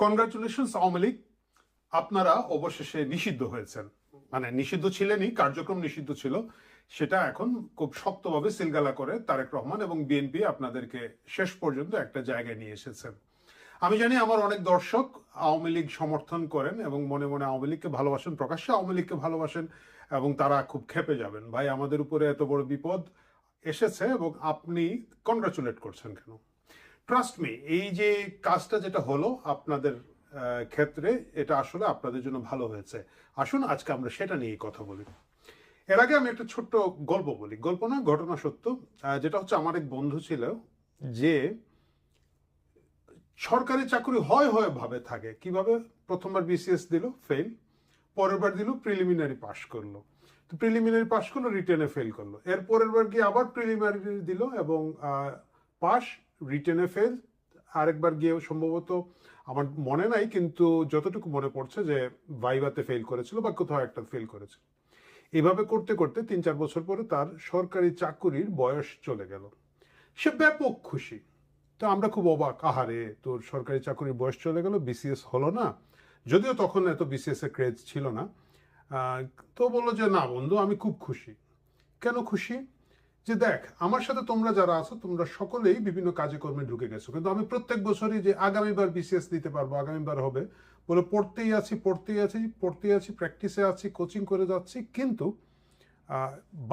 Congratulations Awami League, আপনারা অবশেষে নিষিদ্ধ হয়েছেন। মানে নিষিদ্ধ ছিলেনই, কার্যক্রম নিষিদ্ধ ছিল, সেটা এখন খুব শক্তভাবে সিলগালা করে তারেক রহমান এবং বিএনপি আপনাদেরকে শেষ পর্যন্ত একটা জায়গায় নিয়ে এসেছেন। আমি জানি আমার অনেক দর্শক আওয়ামী লীগ সমর্থন করেন এবং মনে মনে আওয়ামী লীগকে ভালোবাসেন, প্রকাশ্যে আওয়ামী লীগকে ভালোবাসেন, এবং তারা খুব ক্ষেপে যাবেন, ভাই আমাদের উপরে এত বড় বিপদ এসেছে এবং আপনি কনগ্রাচুলেট করছেন কেন? ট্রাস্ট মি, এই যে কাজটা যেটা হলো আপনাদের ক্ষেত্রে, এটা আসলে আপনাদের জন্য ভালো হয়েছে। আসুন আজকে আমরা সেটা নিয়ে কথা বলি। এর আগে আমি একটা ছোট্ট গল্প বলি, গল্প না, ঘটনা সত্য। যেটা হচ্ছে, আমার এক বন্ধু ছিল যে সরকারি চাকরি হয় হয় ভাবে থাকে। কিভাবে? প্রথমবার বিসিএস দিল, ফেল। পরের বার দিল, প্রিলিমিনারি পাশ করলো। তো প্রিলিমিনারি পাশ করলো, রিটেনে ফেল করলো। এর পরের বার গিয়ে আবার প্রিলিমিনারি দিল এবং পাস, রিটেনে ফেল। আরেকবার গিয়ে সম্ভবত, আমার মনে নাই, কিন্তু যতটুকু মনে পড়ছে যে ভাইভাতে ফেল করেছিল বা কোথাও একটা ফেল করেছে। এভাবে করতে করতে 3-4 বছর পরে তার সরকারি চাকুরির বয়স চলে গেল। সে ব্যাপক খুশি। তো আমরা খুব অবাক, আহারে তোর সরকারি চাকুরির বয়স চলে গেল, বিসিএস হলো না। যদিও তখন এত বিসিএস এর ক্রেজ ছিল না। তো বললো যে না বন্ধু, আমি খুব খুশি। কেন খুশি? যে দেখ, আমার সাথে তোমরা যারা আছো, তোমরা সকলেই বিভিন্ন কাজে কর্মে ঢুকে গেছো, কিন্তু আমি প্রত্যেক বছরই যে আগামীবার বিসিএস দিতে পারবো, আগামীবার হবে বলে পড়তেই আছি, প্র্যাকটিসে আছি, কোচিং করে যাচ্ছি, কিন্তু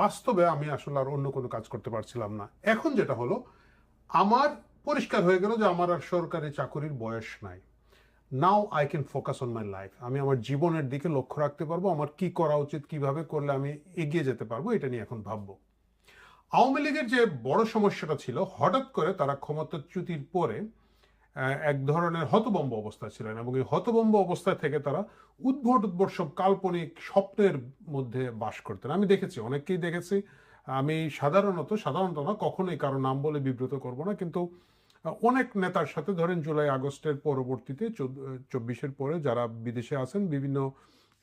বাস্তবে আমি আসলে আর অন্য কোনো কাজ করতে পারছিলাম না। এখন যেটা হলো, আমার পরিষ্কার হয়ে গেল যে আমার আর সরকারি চাকরির বয়স নাই। Now I can focus on my life. আমি আমার জীবনের দিকে লক্ষ্য রাখতে পারবো, আমার কি করা উচিত, কিভাবে করলে আমি এগিয়ে যেতে পারবো, এটা নিয়ে এখন ভাববো। আওয়ামী লীগের যে বড় সমস্যাটা ছিল, হঠাৎ করে তারা ক্ষমতাচ্যুতির পরে এক ধরনের হতভম্ব অবস্থা ছিলেন, এবং এই হতভম্ব অবস্থা থেকে তারা উদ্ভট উদ্ভট সব কাল্পনিক স্বপ্নের মধ্যে বাস করতেন। আমি দেখেছি, অনেককেই দেখেছি। আমি সাধারণত না, কখনোই কারো নাম বলে বিব্রত করব না, কিন্তু অনেক নেতার সাথে, ধরেন জুলাই আগস্টের পরবর্তীতে 24-এর পরে যারা বিদেশে আছেন, বিভিন্ন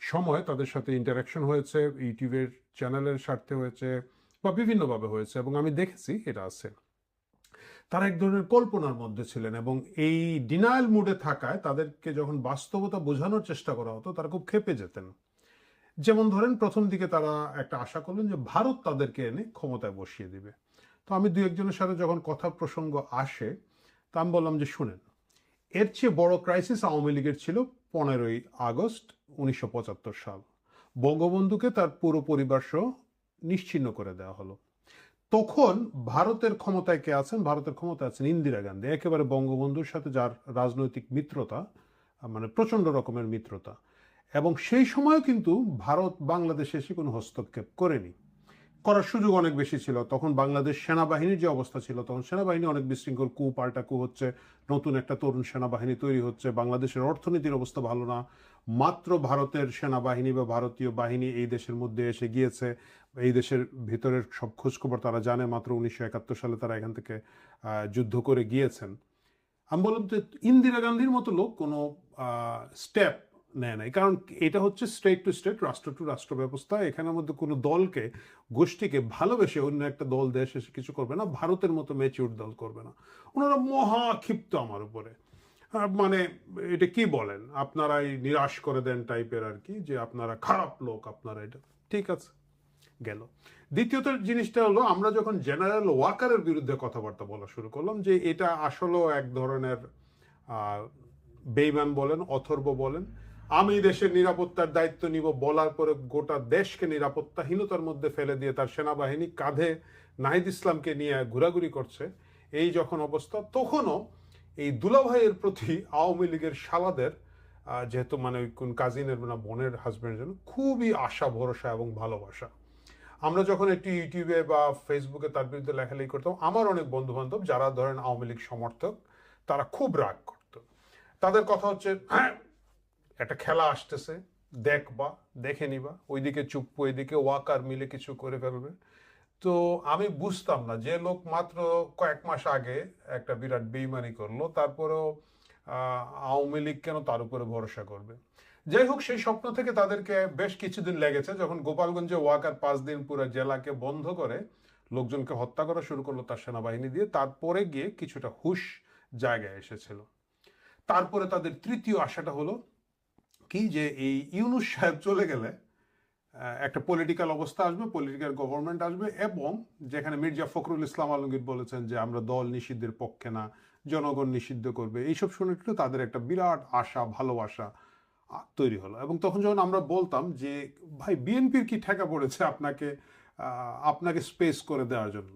সময় তাদের সাথে ইন্টারাকশন হয়েছে, ইউটিউবের চ্যানেলের স্বার্থে হয়েছে বা বিভিন্নভাবে হয়েছে, এবং আমি দেখেছি এটা আছে। তারা এক ধরনের কল্পনার মধ্যে ছিলেন, এবং এই ডিনায়াল মুডে থাকায় তাদেরকে যখন বাস্তবতা বোঝানোর চেষ্টা করা হতো, তারা খুব ক্ষেপে যেতেন। যেমন ধরেন, প্রথম দিকে তারা একটা আশা করলেন যে ভারত তাদেরকে এনে ক্ষমতায় বসিয়ে দিবে। তো আমি দু একজনের সাথে যখন কথা প্রসঙ্গ আসে, তা আমি বললাম যে শুনেন, এর চেয়ে বড় ক্রাইসিস আওয়ামী লীগের ছিল 15ই আগস্ট 1975 সাল। বঙ্গবন্ধুকে তার পুরো পরিবার সহ নিশ্চিহ্ন করে দেওয়া হলো। তখন ভারতের ক্ষমতায় কে আছেন? ভারতের ক্ষমতায় আছেন ইন্দিরা গান্ধী, একেবারে বঙ্গবন্ধুর সাথে যার রাজনৈতিক মিত্রতা, মানে প্রচন্ড রকমের মিত্রতা। এবং সেই সময়ও কিন্তু ভারত বাংলাদেশে এসে কোনো হস্তক্ষেপ করেনি। করার সুযোগ অনেক বেশি ছিল। তখন বাংলাদেশ সেনাবাহিনীর যে অবস্থা ছিল, তখন সেনাবাহিনী অনেক বিশৃঙ্খল, পাল্টা কু হচ্ছে, নতুন একটা তরুণ সেনাবাহিনী তৈরি হচ্ছে, বাংলাদেশের অর্থনীতির অবস্থা ভালো না। মাত্র ভারতের সেনাবাহিনী বা ভারতীয় বাহিনী এই দেশের মধ্যে এসে গিয়েছে, এই দেশের ভিতরের সব খোঁজখবর তারা জানে। মাত্র 1971 সালে তারা এখান থেকে যুদ্ধ করে গিয়েছেন। আমি বললাম যে ইন্দিরা গান্ধীর মতো লোক কোনো স্টেপ নেয় নাই, কারণ এটা হচ্ছে স্টেট টু স্টেট, রাষ্ট্র টু রাষ্ট্র ব্যবস্থা। এখানের মধ্যে কোনো দলকে, গোষ্ঠীকে ভালোবেসে অন্য একটা দল, দেশ এসে কিছু করবে না, ভারতের মতো ম্যাচিউর দল করবে না। ওনারা মহা ক্ষিপ্ত আমার উপরে। মানে এটা কি বলেন আপনারা, এই নিরাশ করে দেন টাইপের আর কি, যে আপনারা খারাপ লোক, আপনারা এটা। ঠিক আছে, গেল। দ্বিতীয়ত জিনিসটা হলো, আমরা যখন জেনারেল ওয়াকারের বিরুদ্ধে কথাবার্তা বলা শুরু করলাম, যে এটা আসলেও এক ধরনের বেইমান বলেন, অথর্ব বলেন, আমি দেশের নিরাপত্তার দায়িত্ব নিব বলার পরে গোটা দেশকে নিরাপত্তাহীনতার মধ্যে ফেলে দিয়ে তার সেনাবাহিনী কাঁধে নাহিদ ইসলামকে নিয়ে ঘোরাঘুরি করছে, এই যখন অবস্থা, তখনও এই দুলাভাইয়ের প্রতি আওয়ামী লীগের শালাদের, যেহেতু মানে ওই কোন কাজিনের না বোনের হাজব্যান্ডের জন্য, খুবই আশা ভরসা এবং ভালোবাসা। আমরা যখন একটু ইউটিউবে বা ফেসবুকে তার বিরুদ্ধে লেখালেখি করতাম, আমার অনেক বন্ধু বান্ধব যারা ধরেন আওয়ামী লীগ সমর্থক, তারা খুব রাগ করত। তাদের কথা হচ্ছে, হ্যাঁ একটা খেলা আসতেছে, দেখবা, দেখে নিবা, ওইদিকে চুপ্পু, ওইদিকে ওয়াকার মিলে কিছু করে ফেলবে। তো আমি বুঝতাম না, যে লোক মাত্র কয়েক মাস আগে একটা বিরাট বেইমানি করলো, তারপরেও আওয়ামী লীগ কেন তার উপরে ভরসা করবে। যাই হোক, সেই স্বপ্ন থেকে তাদেরকে বেশ কিছুদিন লেগেছে, যখন গোপালগঞ্জে ওয়াকার 5 দিন পুরো জেলাকে বন্ধ করে লোকজনকে হত্যা করা শুরু করলো তার সেনাবাহিনী দিয়ে, তারপরে গিয়ে কিছুটা হুশ জায়গায় এসেছিল। তারপরে তাদের তৃতীয় আশাটা হলো কি, যে এই ইউনূস সাহেব চলে গেলে একটা পলিটিক্যাল অবস্থা আসবে, পলিটিক্যাল গভর্নমেন্ট আসবে, এবং যেখানে মির্জা ফখরুল ইসলাম আলমগীর বলেছেন যে আমরা দল নিষিদ্ধের পক্ষে না, জনগণ নিষিদ্ধ করবে, এইসব শুনে তাদের একটা বিরাট আশা, ভালোবাসা তৈরি হলো। এবং তখন যখন আমরা বলতাম যে ভাই বিএনপির কি ঠেকা পড়েছে আপনাকে আপনাকে স্পেস করে দেওয়ার জন্য,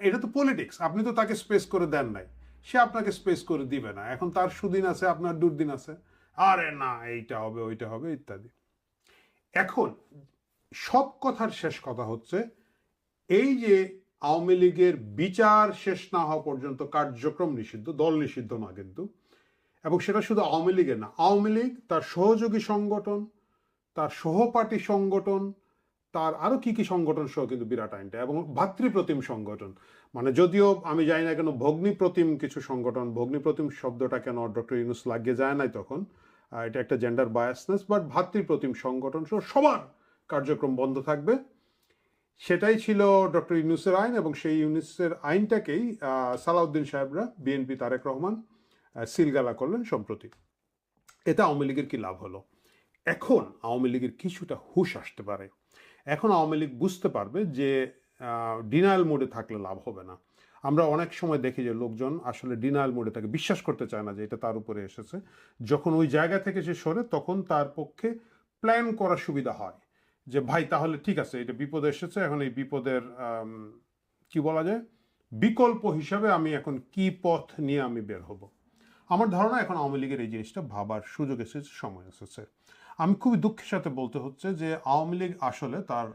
এটা তো পলিটিক্স, আপনি তো তাকে স্পেস করে দেন নাই, সে আপনাকে স্পেস করে দিবে না, এখন তার সুদিন আছে, আপনার দুর্দিন আছে, আরে না এইটা হবে ওইটা হবে ইত্যাদি। এখন সব কথার শেষ কথা হচ্ছে এই যে আওয়ামী লীগের বিচার শেষ না হওয়া পর্যন্ত কার্যক্রম নিষিদ্ধ, দল নিষিদ্ধ না কিন্তু, এবং সেটা শুধু আওয়ামী লীগের না, আওয়ামী লীগ, তার সহযোগী সংগঠন, তার সহপাঠী সংগঠন, তার আরো কি কি সংগঠন সহ কিন্তু বিরাট আইনটা, এবং ভাতৃপ্রতিম সংগঠন, মানে যদিও আমি জানি না কেন ভগ্নিপ্রতিম কিছু সংগঠন, ভগ্নিপ্রতিম শব্দটা কেন ডক্টর ইউনূস লাগিয়ে যায় নাই তখন, এটা একটা জেন্ডার বায়াসনেস, বাট ভাতৃপ্রতিম সংগঠন সহ সবার কার্যক্রম বন্ধ থাকবে, সেটাই ছিল ডক্টর ইউনূসের আইন। এবং সেই ইউনূসের আইনটাকেই সালাউদ্দিন সাহেবরা, বিএনপি তারেক রহমান সিলগালা করলেন সম্প্রতি। এতে আওয়ামী লীগের কি লাভ হলো? এখন আওয়ামী লীগের কিছুটা হুঁশ আসতে পারে, এখন আওয়ামী লীগ বুঝতে পারবে যে ডিনায়াল মোডে থাকলে লাভ হবে না। আমরা অনেক সময় দেখি যে লোকজন আসলে ডিনায়াল মোডে থাকে, বিশ্বাস করতে চায় না যে এটা তার উপরে এসেছে। যখন ওই জায়গা থেকে সে সরে, তখন তার পক্ষে প্ল্যান করা সুবিধা হয় যে ভাই তাহলে ঠিক আছে, এটা বিপদ এসেছে, এখন এই বিপদের কি বলা যায়, বিকল্প হিসাবে আমি এখন কি পথ নিয়ে আমি বের হব। আমার ধারণা এখন আওয়ামী লীগের এই জিনিসটা ভাবার সুযোগ এসেছে, সময় এসেছে। আমি খুবই দুঃখের সাথে বলতে হচ্ছে যে আওয়ামী লীগ আসলে তার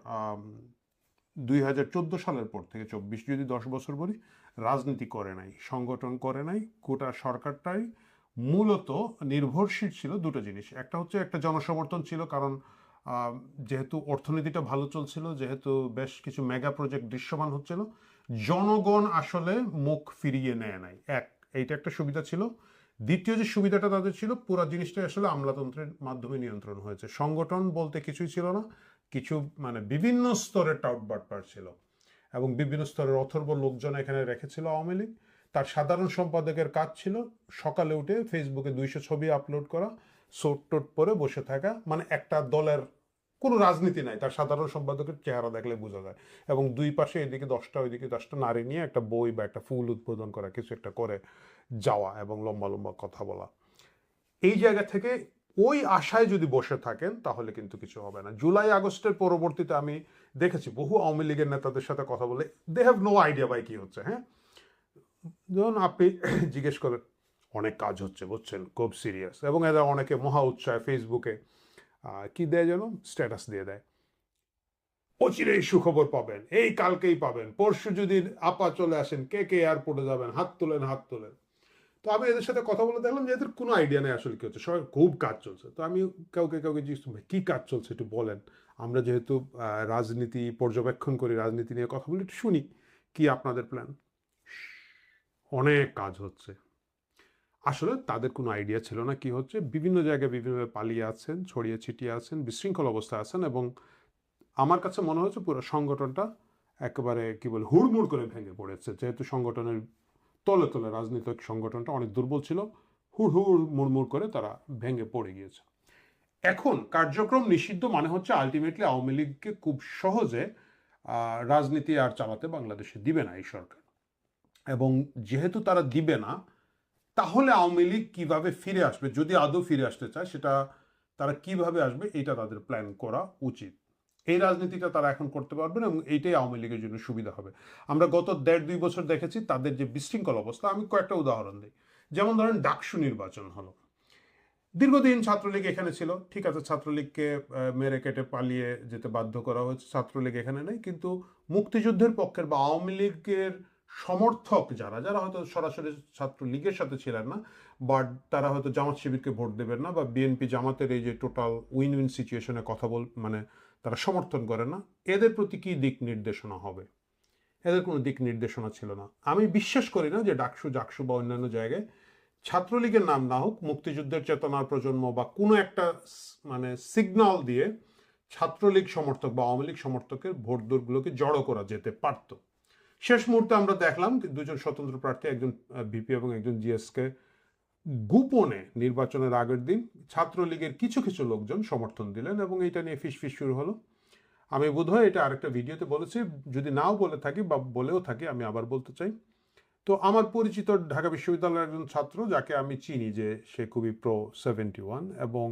2014 সালের পর থেকে 24, যদি 10 বছর বলি, রাজনীতি করে নাই, সংগঠন করে নাই, গোটা সরকারটাই মূলত নির্ভরশীল ছিল দুটো জিনিস। একটা হচ্ছে একটা জনসমর্থন ছিল, কারণ যেহেতু অর্থনীতিটা ভালো চলছিল, যেহেতু বেশ কিছু মেগা প্রজেক্ট দৃশ্যমান হচ্ছিল, জনগণ আসলে মুখ ফিরিয়ে নেয় নাই, এইটা একটা সুবিধা ছিল। দ্বিতীয় যে সুবিধাটা তাদের ছিল, পুরো জিনিসটাই আসলে আমলাতন্ত্রের মাধ্যমে নিয়ন্ত্রণ হয়েছে, সংগঠন বলতে কিছুই ছিল না, কিছু মানে বিভিন্ন স্তরের টাউটবাটপার ছিল, এবং বিভিন্ন স্তরের অথর্ব লোকজন এখানে রেখেছিল আওয়ামী লীগ। তার সাধারণ সম্পাদকের কাজ ছিল সকালে উঠে ফেসবুকে 200 ছবি আপলোড করা, সোট টোট পরে বসে থাকা, মানে একটা দলের কোনো রাজনীতি নাই, তার সাধারণ সম্পাদকের চেহারা দেখলে বোঝা যায়, এবং দুই পাশে এদিকে 10টা ওইদিকে 10টা নারী নিয়ে একটা বই বা একটা ফুল উদ্বোধন করা, কিছু একটা করে যাওয়া, এবং লম্বা লম্বা কথা বলা। এই জায়গা থেকে ওই আশায় যদি বসে থাকেন তাহলে কিন্তু কিছু হবে না। জুলাই আগস্টের পরবর্তীতে আমি দেখেছি বহু আওয়ামী লীগের নেতাদের সাথে কথা বলে, দে হ্যাভ নো আইডিয়া ভাই কি হচ্ছে। হ্যাঁ, যখন আপনি জিজ্ঞেস করেন, অনেক কাজ হচ্ছে বুঝছেন, খুব সিরিয়াস, এবং এরা অনেকে মহা উৎসাহে ফেসবুকে কি দেয় যেন, স্ট্যাটাস দিয়ে দেয়, অচিরেই সুখবর পাবেন, এই কালকেই পাবেন, পরশু যদি আপা চলে আসেন, কে কে এয়ারপোর্টে যাবেন, হাত তোলেন হাত তোলেন। তো আমি এদের সাথে কথা বলে দেখলাম যে এদের কোনো আইডিয়া নেই আসলে কি হচ্ছে, সবাই খুব কাজ চলছে। তো আমি কাউকে জিজ্ঞেস ভাই কী কাজ চলছে একটু বলেন, আমরা যেহেতু রাজনীতি পর্যবেক্ষণ করি, রাজনীতি নিয়ে কথা বলি, একটু শুনি কি আপনাদের প্ল্যান। অনেক কাজ হচ্ছে। আসলে তাদের কোনো আইডিয়া ছিল না কি হচ্ছে, বিভিন্ন জায়গায় বিভিন্নভাবে পালিয়ে আছেন, ছড়িয়ে ছিটিয়ে আছেন, বিশৃঙ্খল অবস্থায় আছেন, এবং আমার কাছে মনে হচ্ছে পুরো সংগঠনটা একেবারে কি বলে হুড়মুড় করে ভেঙে পড়েছে, যেহেতু সংগঠনের তলে তলে রাজনৈতিক সংগঠনটা অনেক দুর্বল ছিল, হুড় হুড় মুড়মুড় করে তারা ভেঙে পড়ে গিয়েছে। এখন কার্যক্রম নিষিদ্ধ মানে হচ্ছে আলটিমেটলি আওয়ামী লীগকে খুব সহজে রাজনীতি আর চালাতে বাংলাদেশে দিবে না এই সরকার, এবং যেহেতু তারা দিবে না, তাহলে আওয়ামী লীগ কিভাবে ফিরে আসবে, যদি আদৌ ফিরে আসতে চায়, সেটা তারা কিভাবে আসবে এটা তাদের প্ল্যান করা উচিত। এই রাজনীতিটা তারা এখন করতে পারবেন, এবং এইটাই আওয়ামী লীগের জন্য সুবিধা হবে। আমরা গত 1.5-2 বছর দেখেছি তাদের যে বিশৃঙ্খল অবস্থা। আমি কয়েকটা উদাহরণ দিই, যেমন ধরেন ডাকসু নির্বাচন হলো, দীর্ঘদিন ছাত্রলীগ এখানে ছিল, ঠিক আছে, ছাত্রলীগকে মেরে কেটে পালিয়ে যেতে বাধ্য করা হয়েছে, ছাত্রলীগ এখানে নেই, কিন্তু মুক্তিযুদ্ধের পক্ষের বা আওয়ামী লীগের সমর্থক যারা যারা হয়তো সরাসরি ছাত্রলীগের সাথে ছিলেন না, বাট তারা হয়তো জামাত শিবিরকে ভোট দেবেন না, বা বিএনপি জামাতের এই যে টোটাল উইন উইন সিচুয়েশনে কথা মানে তারা সমর্থন করে না, এদের প্রতি কি দিক নির্দেশনা হবে? এদের কোনো দিক নির্দেশনা ছিল না। আমি বিশ্বাস করি না যে ডাকসু জাকসু বা অন্যান্য জায়গায় ছাত্রলীগের নাম না হোক, মুক্তিযুদ্ধের চেতনার প্রজন্ম বা কোনো একটা মানে সিগন্যাল দিয়ে ছাত্রলীগ সমর্থক বা আওয়ামী লীগ সমর্থকের ভোট দৌড়গুলোকে জড়ো করা যেতে পারত। শেষ মুহূর্তে আমরা দেখলাম দুজন স্বতন্ত্র প্রার্থী, একজন ভিপি এবং একজন জিএসকে গোপনে নির্বাচনের আগের দিন ছাত্রলীগের কিছু কিছু লোকজন সমর্থন দিলেন এবং এটা নিয়ে ফিসফিস শুরু হলো। আমি বোধহয় এটা আরেকটা ভিডিওতে বলেছি, যদি নাও বলে থাকি বা বলেও থাকি আমি আবার বলতে চাই। তো আমার পরিচিত ঢাকা বিশ্ববিদ্যালয়ের একজন ছাত্র যাকে আমি চিনি যে সে খুবই প্রো 71, এবং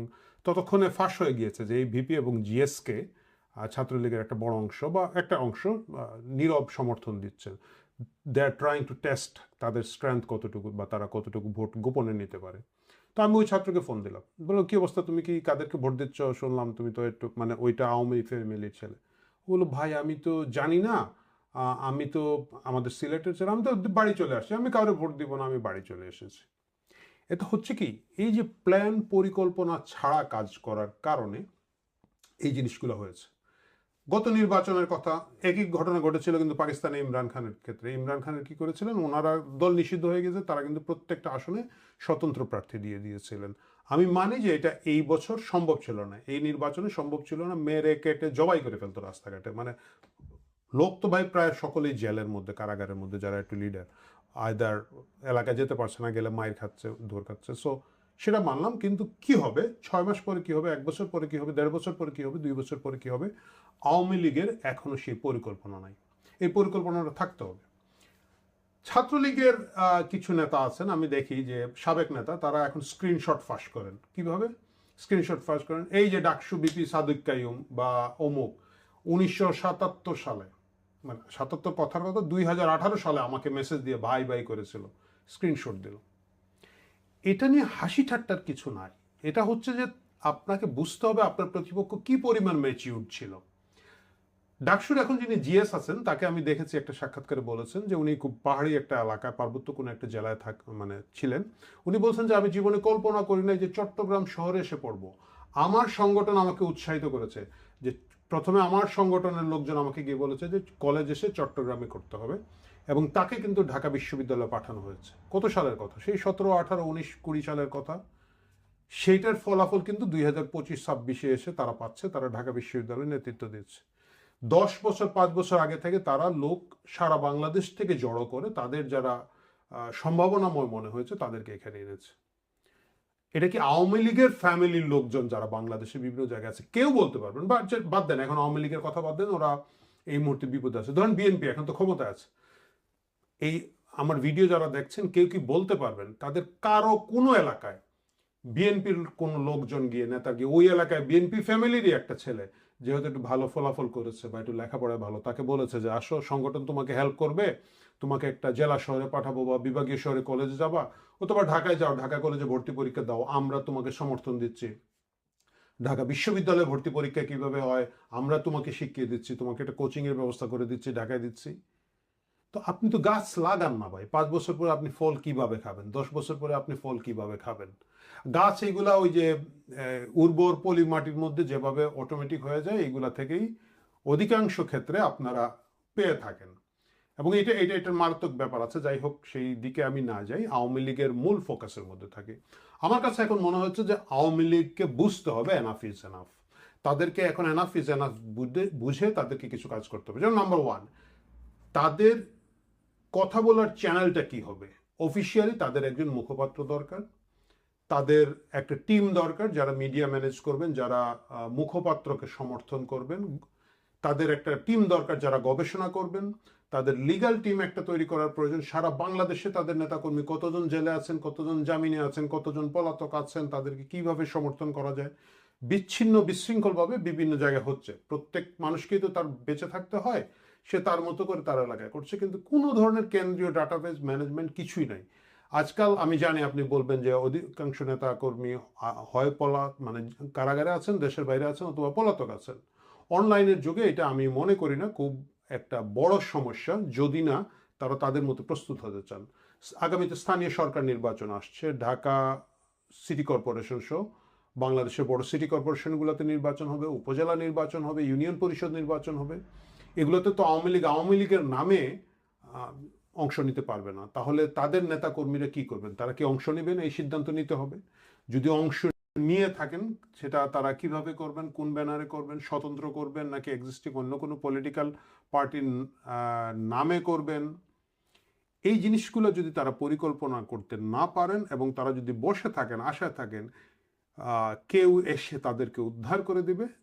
ততক্ষণে ফাঁস হয়ে গিয়েছে যে এই ভিপি এবং জিএসকে ছাত্রলীগের একটা বড় অংশ বা একটা অংশ নীরব সমর্থন দিচ্ছেন। দে আর ট্রাইং টু টেস্ট তাদের স্ট্রেংথ কতটুকু বা তারা কতটুকু ভোট গোপনে নিতে পারে। তো আমি ওই ছাত্রকে ফোন দিলাম, বললো কি অবস্থা, তুমি কি কাদেরকে ভোট দিচ্ছ, শুনলাম তুমি তো একটু মানে ওইটা আওয়ামী ফ্যামিলির ছেলে। ও বললো ভাই আমি তো জানি না, আমি তো আমাদের সিলেটের ছেলে, আমি তো বাড়ি চলে আসছি, আমি কাউরে ভোট দিব না, আমি বাড়ি চলে এসেছি। এটা হচ্ছে কি, এই যে প্ল্যান পরিকল্পনা ছাড়া কাজ করার কারণে এই জিনিসগুলো হয়েছে। গত নির্বাচনের কথা একই ঘটনা ঘটেছিল কিন্তু পাকিস্তানে ইমরান খানের ক্ষেত্রে। ইমরান খানের কি করেছিলেন, ওনারা দল নিষিদ্ধ হয়ে গেছে, তারা কিন্তু প্রত্যেকটা আসনে স্বতন্ত্র প্রার্থী দিয়ে দিয়েছিলেন। আমি মানি যে এটা এই বছর সম্ভব ছিল না, এই নির্বাচনে সম্ভব ছিল না, মেরে কেটে জবাই করে ফেলতো রাস্তাঘাটে। মানে লোক তো ভাই প্রায় সকলেই জেলের মধ্যে, কারাগারের মধ্যে, যারা একটু লিডার আয়দার এলাকায় যেতে পারছে না, গেলে মায়ের খাচ্ছে, ধর খাচ্ছে। সো সেটা মানলাম, কিন্তু কি হবে 6 মাস পরে, কি হবে 1 বছর পরে, কি হবে 1.5 বছর পরে, কি হবে 2 বছর পরে, কি হবে? আওয়ামী লীগের এখনো সেই পরিকল্পনা নাই। এই পরিকল্পনাটা থাকতে হবে। ছাত্রলীগের কিছু নেতা আছেন, আমি দেখি যে সাবেক নেতা, তারা এখন স্ক্রিনশট ফাঁস করেন। কিভাবে স্ক্রিনশট ফাঁস করেন? এই যে ডাকসু বিপি সাদিক কাইয়ুম বা অমুক 1977 সালে, মানে 77 কথার কথা, 2018 সালে আমাকে মেসেজ দিয়ে ভাই ভাই করেছিল, স্ক্রিনশট দিল। এটা নিয়ে হাসি ঠাট্টার কিছু নাই। এটা হচ্ছে যে আপনাকে বুঝতে হবে আপনার প্রতিপক্ষ কি পরিমাণ ম্যাচিউর ছিল। ডাকসুর এখন যিনি জিএস আছেন, তাকে আমি দেখেছি একটা সাক্ষাৎকারে বলেছেন যে উনি খুব পাহাড়ি একটা এলাকায়, পার্বত্য কোনো একটা জেলায় মানে ছিলেন। উনি বলছেন যে আমি জীবনে কল্পনা করি নাই যে চট্টগ্রাম শহরে এসে পড়বো। আমার সংগঠন আমাকে উৎসাহিত করেছে, যে প্রথমে আমার সংগঠনের লোকজন আমাকে গিয়ে বলেছে যে কলেজ এসে চট্টগ্রামে করতে হবে, এবং তাকে কিন্তু ঢাকা বিশ্ববিদ্যালয়ে পাঠানো হয়েছে। কত সালের কথা? সেই 17, 18, 19, 20 সালের কথা। সেইটার ফলাফল কিন্তু 2025-26 এসে তারা পাচ্ছে, তারা ঢাকা বিশ্ববিদ্যালয়ে নেতৃত্ব দিচ্ছে। 10 বছর 5 বছর আগে থেকে তারা লোক সারা বাংলাদেশ থেকে জড়ো করে, তাদের যারা সম্ভাবনাময় মনে হয়েছে তাদেরকে এখানে এনেছে। এটা কি আওয়ামী লীগের ফ্যামিলির লোকজন যারা বাংলাদেশে বিভিন্ন জায়গায় আছে, কেউ বলতে পারবেন? বা বাদ দেন, এখন আওয়ামী লীগের কথা বাদ দেন, ওরা এই মুহূর্তে বিপদে আছে। ধরেন বিএনপি এখন তো ক্ষমতায় আছে, এই আমার ভিডিও যারা দেখছেন কেউ কি বলতে পারবেন তাদের কারো কোনো এলাকায় বিএনপির কোন লোকজন গিয়ে, নেতা গিয়ে, ওই এলাকায় বিএনপি ফ্যামিলিরই একটা ছেলে যেহেতু একটু ভালো ফলাফল করেছে বা একটু লেখাপড়ায় ভালো, তাকে বলেছে যে আসো সংগঠন তোমাকে হেল্প করবে, তোমাকে একটা জেলা শহরে পাঠাবো বা বিভাগীয় শহরে কলেজে যাবা, অথবা ঢাকায় যাও, ঢাকা কলেজে ভর্তি পরীক্ষা দাও, আমরা তোমাকে সমর্থন দিচ্ছি, ঢাকা বিশ্ববিদ্যালয়ে ভর্তি পরীক্ষা কিভাবে হয় আমরা তোমাকে শিখিয়ে দিচ্ছি, তোমাকে একটা কোচিং এর ব্যবস্থা করে দিচ্ছি, ঢাকায় দিচ্ছি। তো আপনি তো গাছ লাগান না ভাই, 5 বছর পরে আপনি ফল কিভাবে খাবেন? 10 বছর পরে আপনি ফল কিভাবে খাবেন? গাছ এইগুলা ওই যে উর্বর পলি মাটির মধ্যে যেভাবে অটোমেটিক হয়ে যায়, এইগুলা থেকেই অধিকাংশ ক্ষেত্রে আপনারা পেয়ে থাকেন। এবং এটার মারাত্মক ব্যাপার আছে। যাই হোক, সেই দিকে আমি না যাই, আওয়ামী লীগের মূল ফোকাসের মধ্যে থাকি। আমার কাছে এখন মনে হচ্ছে যে আওয়ামী লীগকে বুঝতে হবে এনাফ ইজ এনাফ। তাদেরকে এখন এনাফ ইজ এনাফ বুঝে তাদেরকে কিছু কাজ করতে হবে। যেমন নাম্বার 1, তাদের কথা বলার চ্যানেলটা কি হবে? অফিসিয়ালি তাদের একজন মুখপাত্র দরকার, তাদের একটা টিম দরকার যারা মিডিয়া ম্যানেজ করবেন, যারা মুখপাত্রকে সমর্থন করবেন, তাদের একটা টিম দরকার যারা গবেষণা করবেন, তাদের লিগ্যাল টিম একটা তৈরি করার প্রয়োজন। সারা বাংলাদেশে তাদের নেতাকর্মী কতজন জেলে আছেন, কতজন জামিনে আছেন, কতজন পলাতক আছেন, তাদেরকে কিভাবে সমর্থন করা যায়। বিচ্ছিন্ন বিশৃঙ্খলভাবে বিভিন্ন জায়গায় হচ্ছে, প্রত্যেক মানুষকেই তো তার বেঁচে থাকতে হয়, সে তার মতো করে তার এলাকায় করছে, কিন্তু কোনো ধরনের কেন্দ্রীয় ডাটাবেস ম্যানেজমেন্ট কিছুই নাই। আজকাল আমি জানি আপনি বলবেন যে অধিকাংশ নেতা কর্মী হয় মানে কারাগারে আছেন, দেশের বাইরে আছেন, অথবা পলাতক আছেন। অনলাইনের যুগে এটা আমি মনে করি না খুব একটা বড় সমস্যা, যদি না তারা তাদের মতো প্রস্তুত হতে চান। আগামীতে স্থানীয় সরকার নির্বাচন আসছে, ঢাকা সিটি কর্পোরেশন সহ বাংলাদেশের বড় সিটি কর্পোরেশনগুলোতে নির্বাচন হবে, উপজেলা নির্বাচন হবে, ইউনিয়ন পরিষদ নির্বাচন হবে। এগুলোতে তো আওয়ামী লীগের নামে অংশ নিতে পারবে না। তাহলে তাদের নেতা কর্মীরা কি করবেন? তারা কি অংশ নেবেন? এই সিদ্ধান্ত নিতে হবে। যদি অংশ নিয়ে থাকেন, সেটা তারা কিভাবে করবেন, কোন ব্যানারে করবেন, স্বতন্ত্র করবেন নাকি এক্সিস্টিং অন্য কোনো পলিটিক্যাল পার্টির নামে করবেন, এই জিনিসগুলো যদি তারা পরিকল্পনা করতে না পারেন এবং তারা যদি বসে থাকেন, আশায় থাকেন কেউ এসে তাদেরকে উদ্ধার করে দিবে,